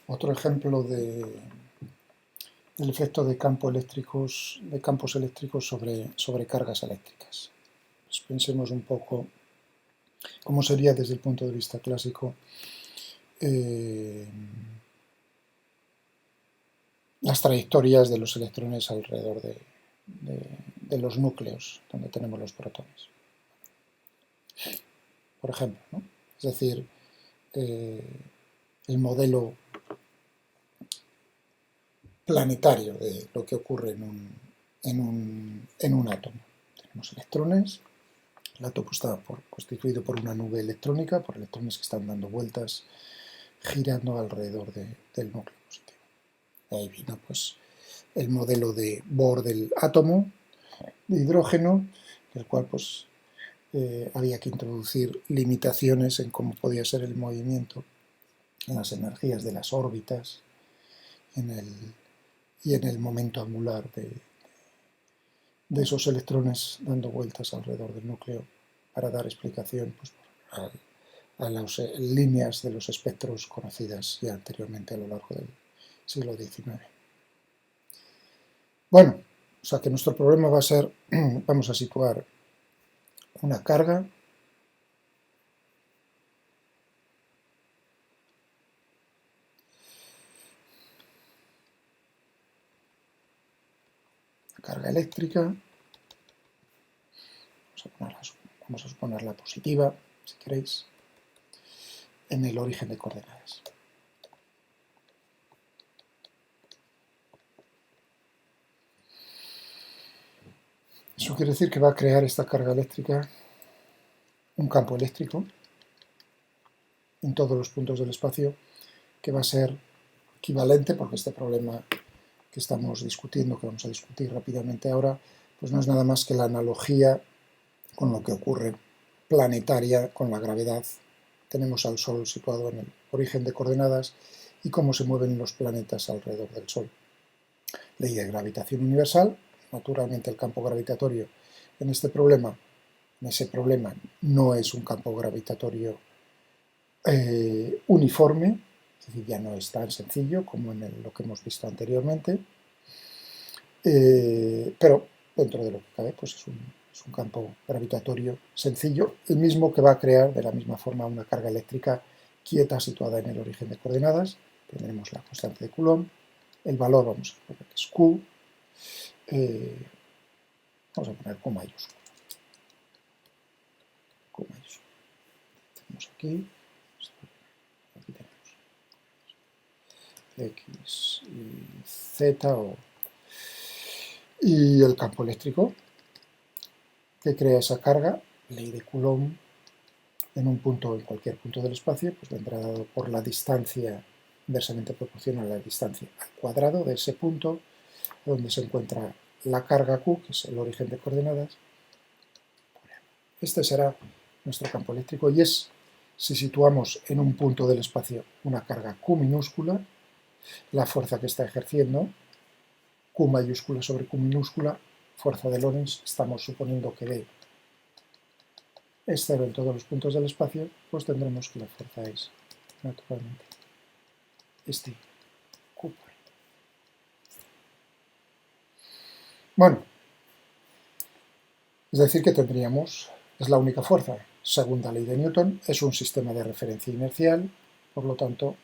Otro ejemplo del efecto de campos eléctricos sobre cargas eléctricas. Pues pensemos un poco cómo sería desde el punto de vista clásico las trayectorias de los electrones alrededor de los núcleos donde tenemos los protones. Por ejemplo, ¿no? Es decir, el modelo planetario de lo que ocurre en un átomo. Tenemos electrones, el átomo está constituido por una nube electrónica, por electrones que están dando vueltas, girando alrededor del núcleo positivo. De ahí vino pues, el modelo de Bohr del átomo de hidrógeno, el cual pues, había que introducir limitaciones en cómo podía ser el movimiento, en las energías de las órbitas y en el momento angular de esos electrones dando vueltas alrededor del núcleo para dar explicación pues, a las líneas de los espectros conocidas ya anteriormente a lo largo del siglo XIX. Bueno, o sea que nuestro problema va a ser, vamos a situar una carga eléctrica, vamos a suponerla positiva, si queréis, en el origen de coordenadas. Eso quiere decir que va a crear esta carga eléctrica un campo eléctrico en todos los puntos del espacio que va a ser equivalente, porque este problema que estamos discutiendo, que vamos a discutir rápidamente ahora, pues no es nada más que la analogía con lo que ocurre planetaria con la gravedad. Tenemos al Sol situado en el origen de coordenadas y cómo se mueven los planetas alrededor del Sol. Ley de gravitación universal, naturalmente el campo gravitatorio en ese problema no es un campo gravitatorio uniforme, es decir, ya no es tan sencillo como en lo que hemos visto anteriormente, pero dentro de lo que cabe pues es un campo gravitatorio sencillo, el mismo que va a crear de la misma forma una carga eléctrica quieta situada en el origen de coordenadas. Tendremos la constante de Coulomb, el valor vamos a poner que es Q, vamos a poner Q mayúsculo. Tenemos aquí tenemos X y Z y el campo eléctrico que crea esa carga, ley de Coulomb, en un punto, en cualquier punto del espacio, pues vendrá dado por la distancia inversamente proporcional a la distancia al cuadrado de ese punto donde se encuentra la carga Q, que es el origen de coordenadas. Este será nuestro campo eléctrico y es, si situamos en un punto del espacio una carga Q minúscula, la fuerza que está ejerciendo, Q mayúscula sobre Q minúscula, fuerza de Lorentz, estamos suponiendo que D es cero en todos los puntos del espacio, pues tendremos que la fuerza es, naturalmente, este Q. Bueno, es decir que tendríamos, es la única fuerza, segunda ley de Newton, es un sistema de referencia inercial, por lo tanto,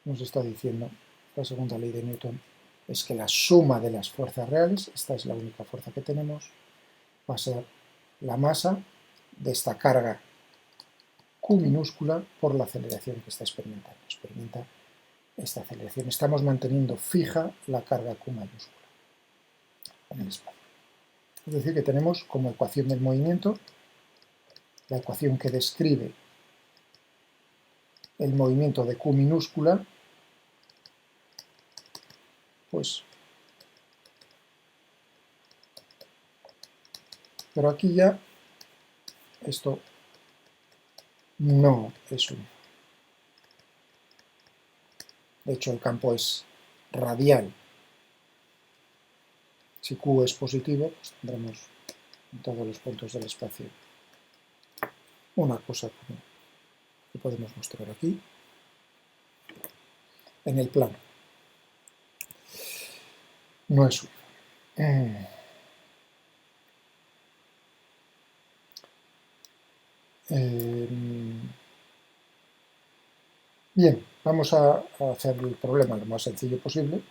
nos está diciendo la segunda ley de Newton es que la suma de las fuerzas reales, esta es la única fuerza que tenemos, va a ser la masa de esta carga Q minúscula por la aceleración que está experimentando. Experimenta esta aceleración. Estamos manteniendo fija la carga Q mayúscula en el espacio. Es decir, que tenemos como ecuación del movimiento la ecuación que describe el movimiento de Q minúscula, pues, pero aquí ya esto no es uniforme. De hecho, el campo es radial. Si Q es positivo, pues tendremos en todos los puntos del espacio una cosa que podemos mostrar aquí. en el plano. No es uniforme. Bien, vamos a hacer el problema lo más sencillo posible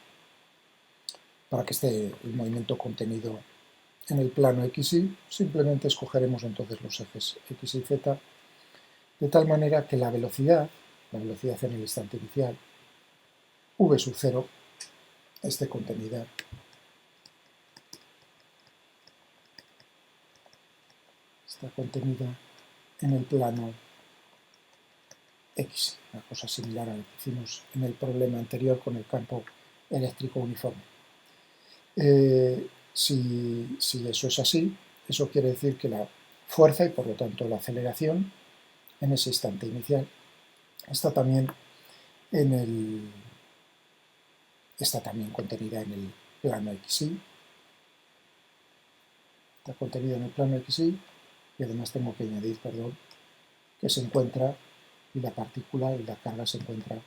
para que esté el movimiento contenido en el plano XY. Simplemente escogeremos entonces los ejes X y Z de tal manera que la velocidad en el instante inicial, v sub 0, esté contenida en el plano X, una cosa similar a lo que hicimos en el problema anterior con el campo eléctrico uniforme. Si eso es así, eso quiere decir que la fuerza y por lo tanto la aceleración en ese instante inicial está también contenida en el plano XY. Está contenida en el plano XY y además tengo que añadir, que se encuentra y la partícula y la carga se encuentra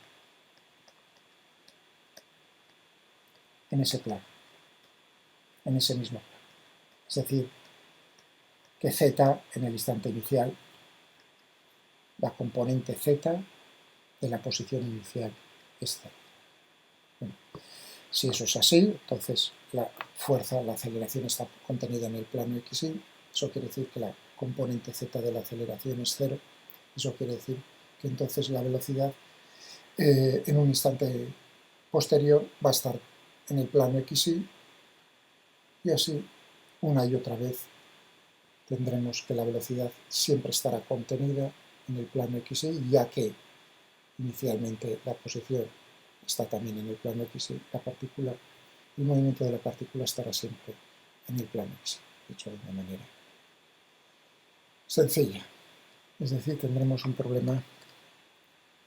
en ese plano, en ese mismo plano. Es decir, que Z en el instante inicial, la componente Z de la posición inicial es cero. Bueno, si eso es así, entonces la fuerza, la aceleración está contenida en el plano XY, eso quiere decir que la componente Z de la aceleración es cero, eso quiere decir que entonces la velocidad en un instante posterior va a estar en el plano XY y así una y otra vez tendremos que la velocidad siempre estará contenida en el plano XY, ya que inicialmente la posición está también en el plano XY, el movimiento de la partícula estará siempre en el plano XY, dicho de una manera sencilla. Es decir, tendremos un problema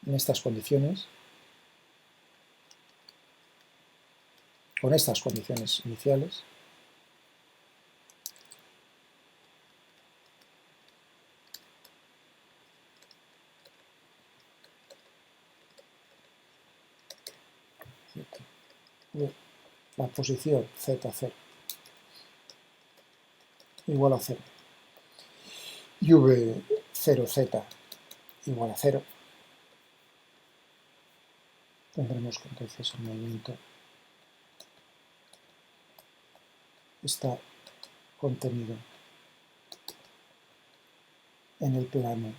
en estas condiciones, con estas condiciones iniciales, la posición Z0 igual a 0 y V0Z igual a 0, tendremos que entonces el movimiento está contenido en el plano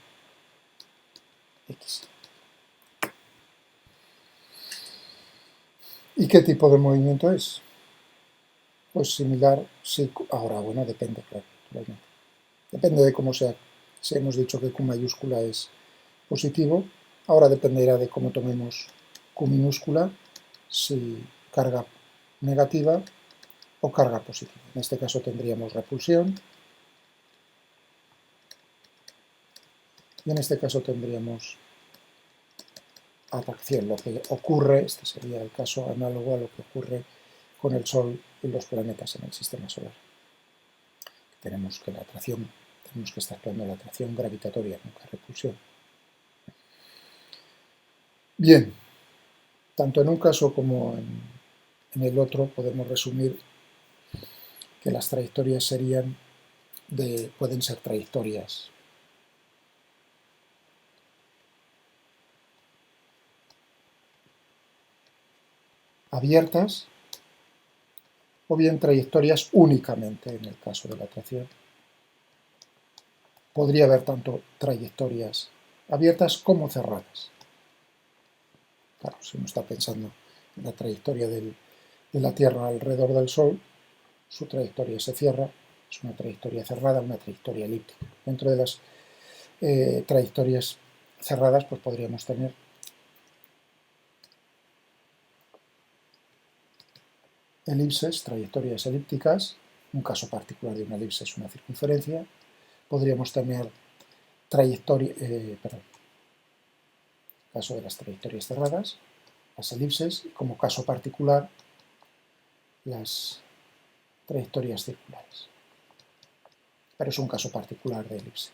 X. ¿Y qué tipo de movimiento es? Pues similar, sí, ahora bueno, depende, claro, realmente. Depende de cómo sea. Si hemos dicho que Q mayúscula es positivo, ahora dependerá de cómo tomemos Q minúscula, si carga negativa o carga positiva. En este caso tendríamos repulsión y en este caso tendríamos atracción. Lo que ocurre, este sería el caso análogo a lo que ocurre con el Sol y los planetas en el sistema solar. Tenemos que está actuando la atracción gravitatoria, nunca repulsión. Bien, tanto en un caso como en el otro podemos resumir que las trayectorias pueden ser trayectorias abiertas o bien trayectorias únicamente en el caso de la atracción. Podría haber tanto trayectorias abiertas como cerradas. Claro, si uno está pensando en la trayectoria de la Tierra alrededor del Sol, su trayectoria se cierra, es una trayectoria cerrada, una trayectoria elíptica. Dentro de las trayectorias cerradas, pues podríamos tener elipses, trayectorias elípticas, un caso particular de una elipse es una circunferencia, podríamos tener caso de las trayectorias cerradas, las elipses, y como caso particular, las trayectorias circulares. Pero es un caso particular de elipse.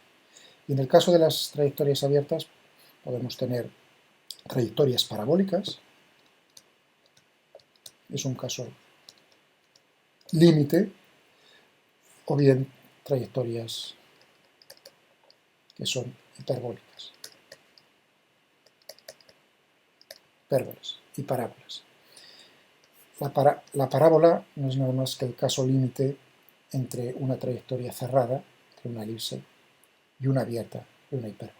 Y en el caso de las trayectorias abiertas, podemos tener trayectorias parabólicas, es un caso límite, o bien trayectorias que son hiperbólicas, hipérbolas y parábolas. La parábola no es nada más que el caso límite entre una trayectoria cerrada, entre una elipse, y una abierta, de una hipérbola.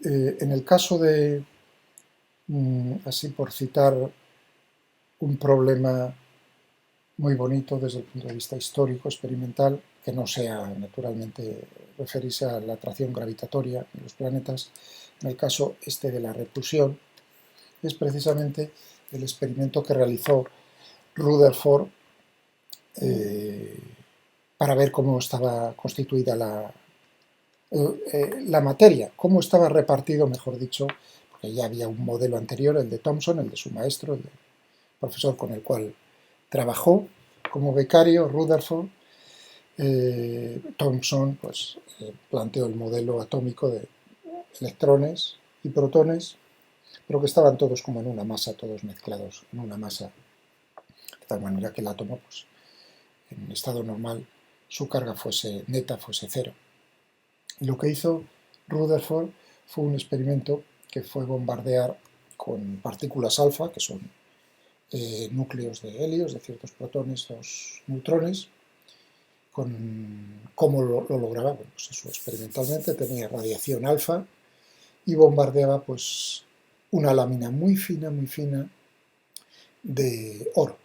En el caso de, así por citar un problema muy bonito desde el punto de vista histórico, experimental, que no sea naturalmente referirse a la atracción gravitatoria de los planetas, en el caso este de la repulsión, es precisamente el experimento que realizó Rutherford para ver cómo estaba constituida la materia, cómo estaba repartido, mejor dicho, porque ya había un modelo anterior, el de Thomson, el de su maestro, el profesor con el cual trabajó como becario, Rutherford. Thomson pues, planteó el modelo atómico de electrones y protones, pero que estaban todos como en una masa, todos mezclados en una masa, de tal manera que el átomo, pues, en estado normal, su carga fuese neta, fuese cero. Y lo que hizo Rutherford fue un experimento que fue bombardear con partículas alfa, que son núcleos de helios, de ciertos protones, dos neutrones. ¿Cómo lo lograba? Bueno, pues eso, experimentalmente tenía radiación alfa y bombardeaba pues una lámina muy fina de oro.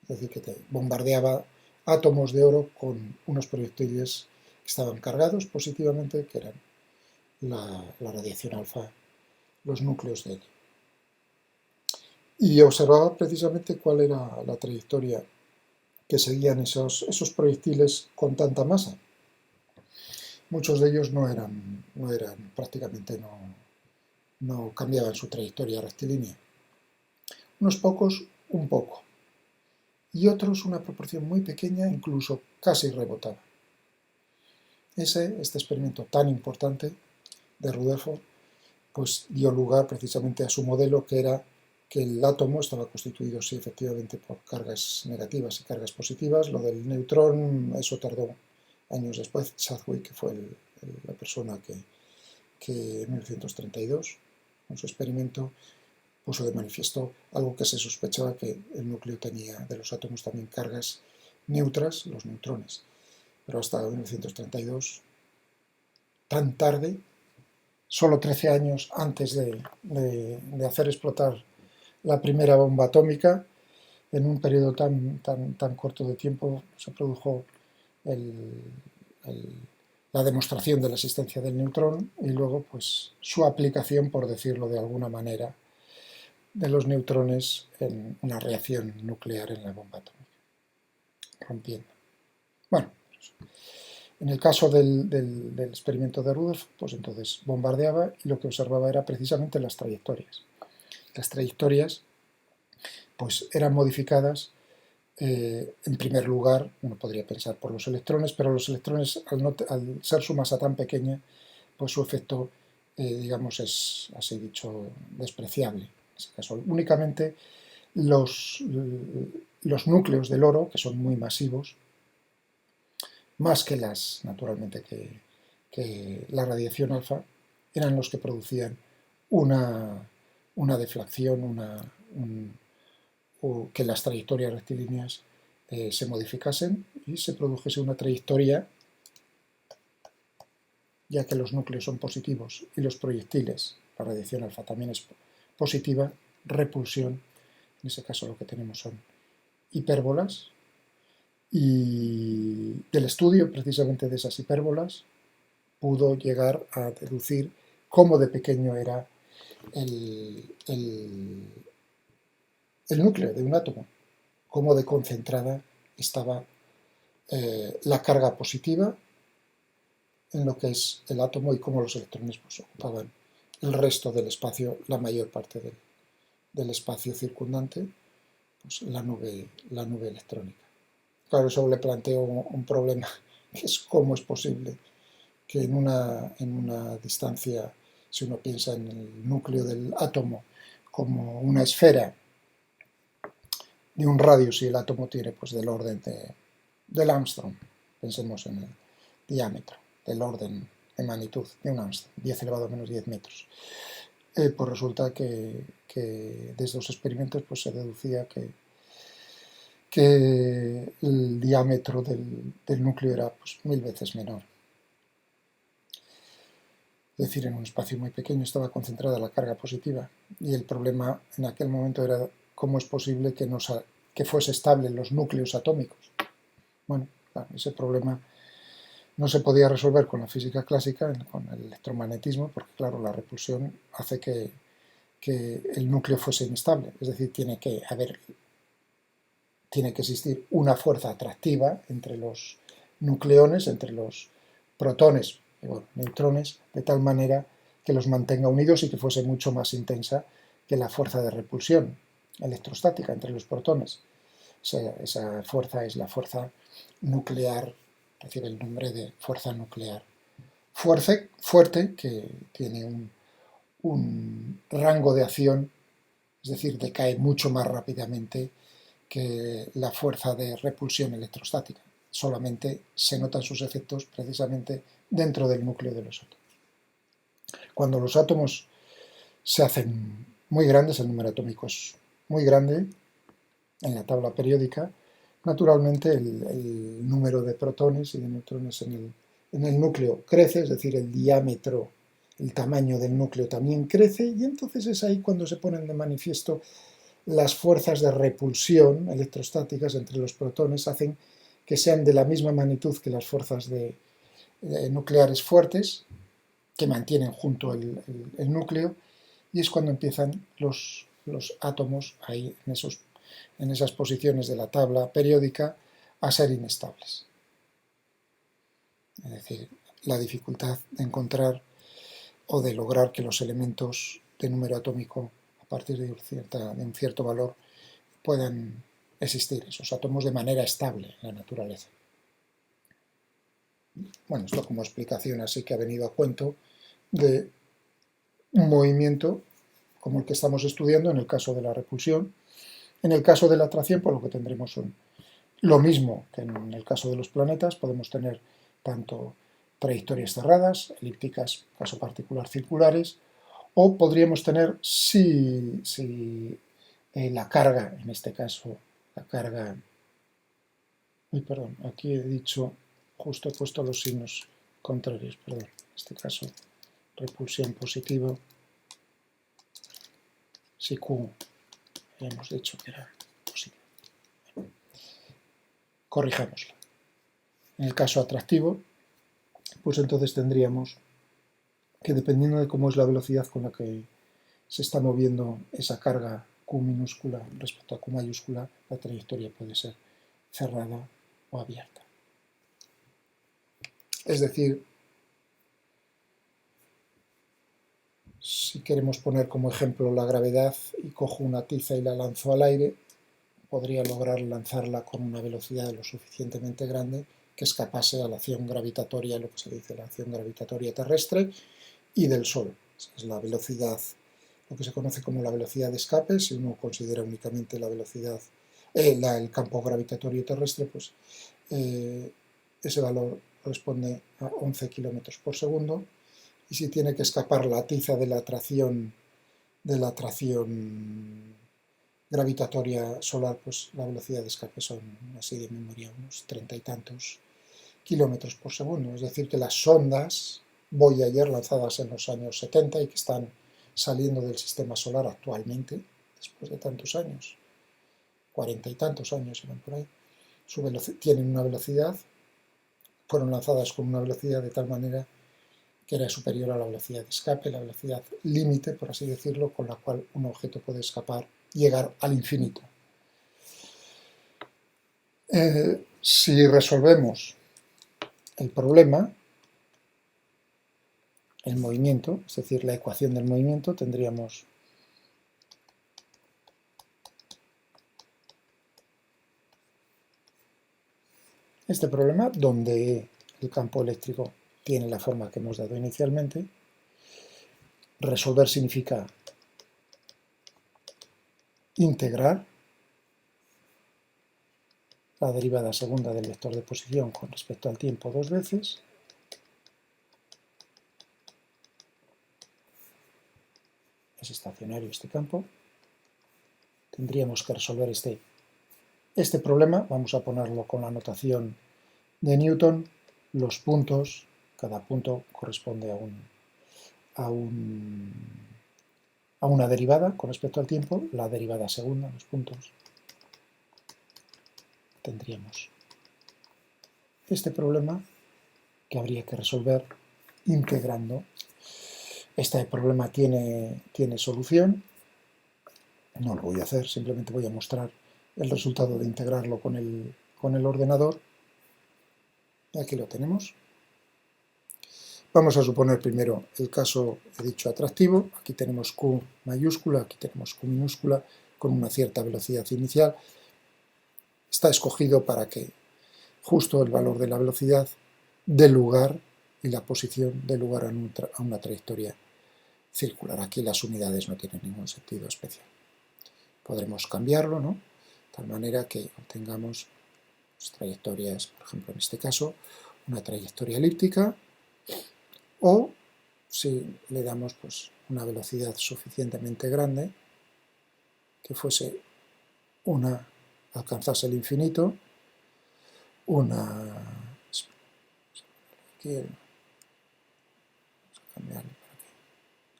Es decir, que te bombardeaba átomos de oro con unos proyectiles que estaban cargados positivamente, que eran la radiación alfa, los núcleos de helio. Y observaba precisamente cuál era la trayectoria que seguían esos proyectiles con tanta masa. Muchos de ellos no eran prácticamente no cambiaban su trayectoria rectilínea. Unos pocos, un poco. Y otros, una proporción muy pequeña, incluso casi rebotaba. Este experimento tan importante de Rutherford, pues dio lugar precisamente a su modelo, que era que el átomo estaba constituido, sí, efectivamente, por cargas negativas y cargas positivas. Lo del neutrón, eso tardó años después. Chadwick, que fue la persona que en 1932, con su experimento, puso de manifiesto algo que se sospechaba, que el núcleo tenía de los átomos también cargas neutras, los neutrones. Pero hasta 1932, tan tarde, solo 13 años antes de hacer explotar la primera bomba atómica, en un periodo tan corto de tiempo se produjo la demostración de la existencia del neutrón y luego pues su aplicación, por decirlo de alguna manera, de los neutrones en una reacción nuclear en la bomba atómica, rompiendo. Bueno, en el caso del experimento de Rutherford, pues entonces bombardeaba y lo que observaba era precisamente las trayectorias. Las trayectorias pues eran modificadas en primer lugar, uno podría pensar por los electrones, pero los electrones, al ser su masa tan pequeña, pues su efecto, digamos, es, así dicho, despreciable. En ese caso, únicamente los núcleos del oro, que son muy masivos, más que naturalmente, que la radiación alfa, eran los que producían una deflación, o que las trayectorias rectilíneas se modificasen y se produjese una trayectoria, ya que los núcleos son positivos y los proyectiles, la radiación alfa también es positiva, repulsión. En ese caso lo que tenemos son hipérbolas, y del estudio precisamente de esas hipérbolas pudo llegar a deducir cómo de pequeño era el núcleo de un átomo, cómo de concentrada estaba la carga positiva en lo que es el átomo y cómo los electrones pues, ocupaban el resto del espacio, la mayor parte del espacio circundante, pues, la nube electrónica. Claro, eso le planteó un problema, que es cómo es posible que en una distancia, si uno piensa en el núcleo del átomo como una esfera de un radio, si el átomo tiene pues del orden del Armstrong, pensemos en el diámetro, del orden de magnitud de un Armstrong, 10 elevado a menos 10 metros. Pues resulta que de estos experimentos pues se deducía que el diámetro del núcleo era pues 1000 veces menor. Es decir, en un espacio muy pequeño estaba concentrada la carga positiva y el problema en aquel momento era cómo es posible que fuese estable los núcleos atómicos. Bueno, claro, ese problema no se podía resolver con la física clásica, con el electromagnetismo, porque claro, la repulsión hace que el núcleo fuese inestable, es decir, tiene que existir una fuerza atractiva entre los nucleones, entre los protones y neutrones, de tal manera que los mantenga unidos y que fuese mucho más intensa que la fuerza de repulsión electrostática entre los protones. Esa fuerza es la fuerza nuclear, recibe el nombre de fuerza nuclear fuerte, que tiene un rango de acción, es decir, decae mucho más rápidamente que la fuerza de repulsión electrostática. Solamente se notan sus efectos precisamente dentro del núcleo de los átomos. Cuando los átomos se hacen muy grandes, el número atómico es muy grande en la tabla periódica, naturalmente el número de protones y de neutrones en el núcleo crece, es decir, el diámetro, el tamaño del núcleo también crece, y entonces es ahí cuando se ponen de manifiesto las fuerzas de repulsión electrostáticas entre los protones, hacen que sean de la misma magnitud que las fuerzas nucleares fuertes, que mantienen junto el núcleo, y es cuando empiezan los átomos ahí en esas posiciones de la tabla periódica a ser inestables. Es decir, la dificultad de encontrar o de lograr que los elementos de número atómico a partir de un cierto valor puedan existir, esos átomos, de manera estable en la naturaleza. Bueno, esto como explicación así que ha venido a cuento de un movimiento como el que estamos estudiando en el caso de la repulsión. En el caso de la atracción, pues lo que tendremos son lo mismo que en el caso de los planetas. Podemos tener tanto trayectorias cerradas, elípticas, caso particular circulares, o podríamos tener, si la carga, en este caso, la carga... perdón, aquí he dicho, justo he puesto los signos contrarios, perdón, en este caso, repulsión positivo, si Q hemos dicho que era positivo. Corrijámoslo. En el caso atractivo, pues entonces tendríamos que, dependiendo de cómo es la velocidad con la que se está moviendo esa carga Q minúscula respecto a Q mayúscula, la trayectoria puede ser cerrada o abierta. Es decir, si queremos poner como ejemplo la gravedad y cojo una tiza y la lanzo al aire, podría lograr lanzarla con una velocidad lo suficientemente grande que escapase a la acción gravitatoria, lo que se dice la acción gravitatoria terrestre, y del Sol. Esa es la velocidad, lo que se conoce como la velocidad de escape. Si uno considera únicamente la velocidad, el campo gravitatorio terrestre, pues ese valor corresponde a 11 km por segundo, y si tiene que escapar la tiza de la atracción gravitatoria solar, pues la velocidad de escape son, así de memoria, unos 30 y tantos kilómetros por segundo. Es decir, que las sondas Voyager, lanzadas en los años 70 y que están saliendo del sistema solar actualmente, después de tantos años, 40 y tantos años eran por ahí, tienen una velocidad, fueron lanzadas con una velocidad de tal manera que era superior a la velocidad de escape, la velocidad límite, por así decirlo, con la cual un objeto puede escapar, llegar al infinito. Si resolvemos el problema, el movimiento, es decir, la ecuación del movimiento, tendríamos este problema donde el campo eléctrico tiene la forma que hemos dado inicialmente. Resolver significa integrar la derivada segunda del vector de posición con respecto al tiempo dos veces. Es estacionario este campo. Tendríamos que resolver este problema. Vamos a ponerlo con la notación de Newton. Los puntos, cada punto corresponde a una derivada con respecto al tiempo. La derivada segunda, los puntos. Tendríamos este problema que habría que resolver integrando. Este problema tiene solución. No lo voy a hacer, simplemente voy a mostrar el resultado de integrarlo con el ordenador. Aquí lo tenemos. Vamos a suponer primero el caso, he dicho, atractivo. Aquí tenemos Q mayúscula, aquí tenemos Q minúscula, con una cierta velocidad inicial. Está escogido para que justo el valor de la velocidad dé lugar y la posición dé lugar a una trayectoria circular. Aquí las unidades no tienen ningún sentido especial. Podremos cambiarlo, ¿no? De tal manera que obtengamos trayectorias, por ejemplo, en este caso, una trayectoria elíptica, o si le damos pues, una velocidad suficientemente grande, que fuese alcanzase el infinito, aquí, vamos a cambiarlo para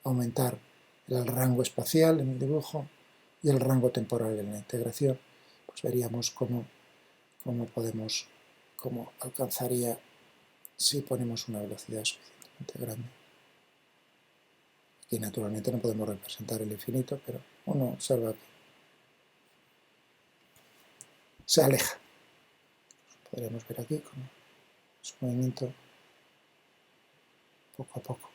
aumentar el rango espacial en el dibujo y el rango temporal en la integración, pues veríamos cómo alcanzaría si ponemos una velocidad suficientemente grande. Aquí naturalmente no podemos representar el infinito, pero uno observa que se aleja. Podríamos ver aquí como su movimiento poco a poco.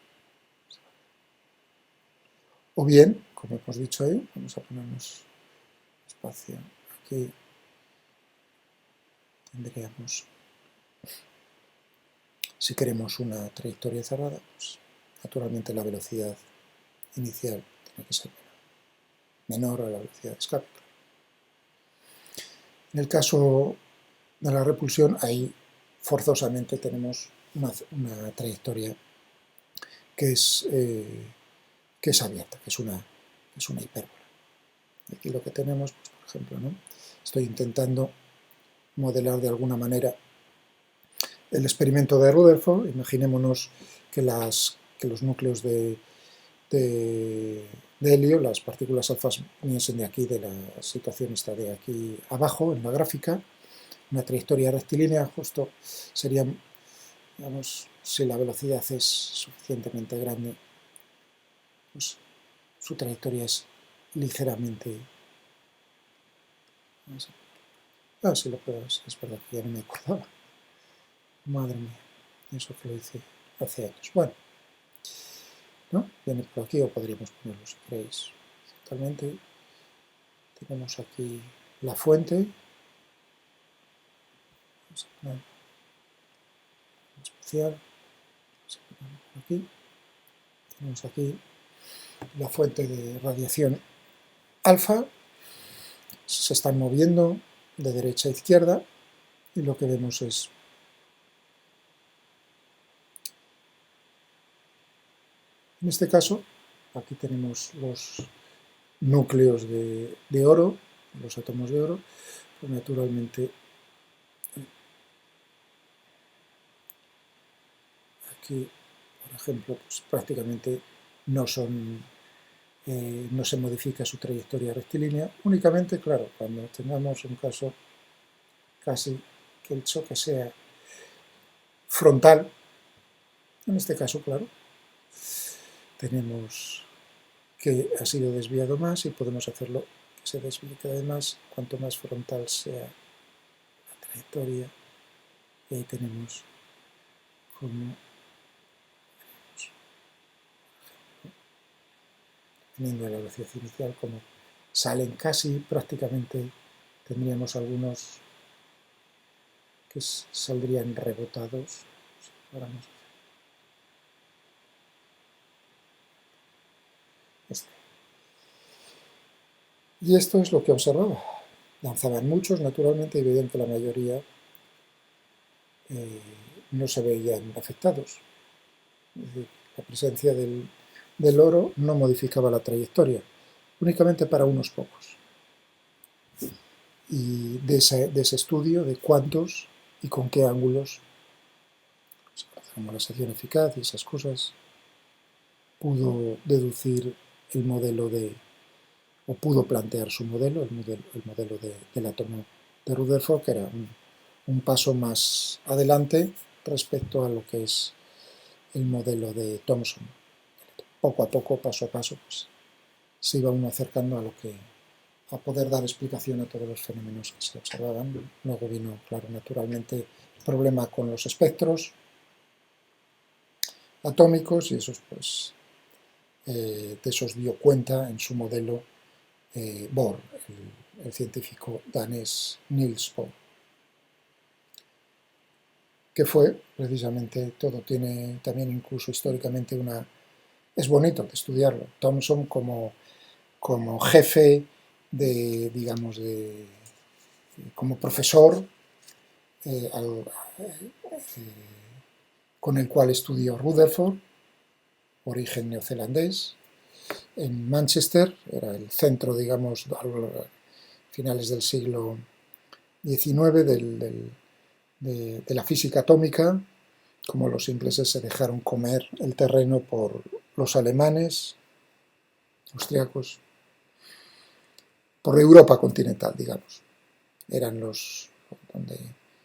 O bien, como hemos dicho ahí, vamos a ponernos espacio aquí. Tendríamos, si queremos una trayectoria cerrada, pues naturalmente la velocidad inicial tiene que ser menor a la velocidad de escape. En el caso de la repulsión, ahí forzosamente tenemos una trayectoria que es abierta, que es una hipérbola. Aquí lo que tenemos, pues, por ejemplo, ¿no? Estoy intentando modelar de alguna manera el experimento de Rutherford. Imaginémonos que los núcleos de helio, las partículas alfas, viniesen de aquí, de la situación esta de aquí abajo, en la gráfica. Una trayectoria rectilínea justo sería, digamos, si la velocidad es suficientemente grande, pues su trayectoria es ligeramente... Ah, sí lo puedo, es verdad que ya no me acordaba. Madre mía, eso que lo hice hace años. Bueno, ¿no? Viene por aquí, o podríamos ponerlo si queréis. Totalmente. Tenemos aquí la fuente. Vamos a poner especial. Vamos a poner por aquí. Tenemos aquí la fuente de radiación alfa. Se están moviendo de derecha a izquierda y lo que vemos es en este caso, aquí tenemos los núcleos de oro, los átomos de oro, pues naturalmente aquí, por ejemplo, pues prácticamente no se modifica su trayectoria rectilínea, únicamente, claro, cuando tengamos un caso casi que el choque sea frontal, en este caso, claro, tenemos que ha sido desviado más y podemos hacerlo que se desvíe cada vez más, cuanto más frontal sea la trayectoria, y ahí tenemos como, dependiendo de la velocidad inicial, como salen casi prácticamente, tendríamos algunos que saldrían rebotados. Ahora vamos a hacer este. Y esto es lo que observaba. Lanzaban muchos, naturalmente, y evidente la mayoría no se veían afectados. Es decir, la presencia del oro no modificaba la trayectoria, únicamente para unos pocos. Y de ese estudio de cuántos y con qué ángulos, como la sección eficaz y esas cosas, pudo deducir el modelo o pudo plantear su modelo, el modelo del átomo de Rutherford, que era un paso más adelante respecto a lo que es el modelo de Thomson. Poco a poco, paso a paso, pues, se iba uno acercando a poder dar explicación a todos los fenómenos que se observaban. Luego vino, claro, naturalmente, el problema con los espectros atómicos, y esos, pues, de esos dio cuenta en su modelo Bohr, el científico danés Niels Bohr, que fue precisamente, todo tiene también incluso históricamente es bonito de estudiarlo, Thomson como jefe digamos, como profesor con el cual estudió Rutherford, origen neozelandés, en Manchester, era el centro, digamos, a finales del siglo XIX de la física atómica, como los ingleses se dejaron comer el terreno por los alemanes, austriacos, por Europa continental, digamos. Eran donde,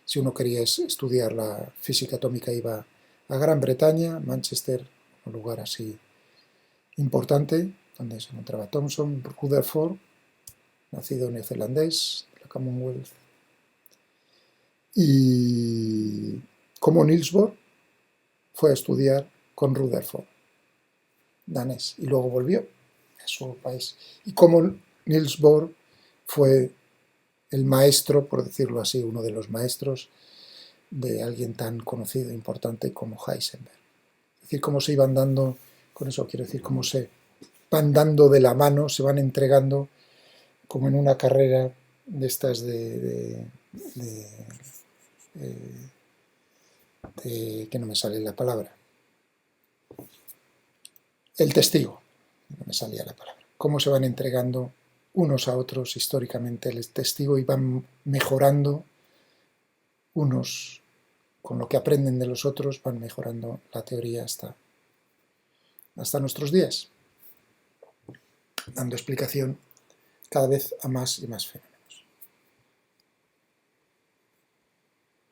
si uno quería estudiar la física atómica, iba a Gran Bretaña, Manchester, un lugar así importante, donde se encontraba Thomson, Rutherford, nacido neozelandés, de la Commonwealth, y como Niels Bohr fue a estudiar con Rutherford, danés, y luego volvió a su país. Y como Niels Bohr fue el maestro, por decirlo así, uno de los maestros de alguien tan conocido e importante como Heisenberg. Es decir, cómo se iban dando, con eso quiero decir, cómo se van dando de la mano, se van entregando como en una carrera de estas que no me sale la palabra, el testigo, no me salía la palabra, cómo se van entregando unos a otros históricamente el testigo y van mejorando unos con lo que aprenden de los otros, van mejorando la teoría hasta nuestros días, dando explicación cada vez a más y más fenómenos.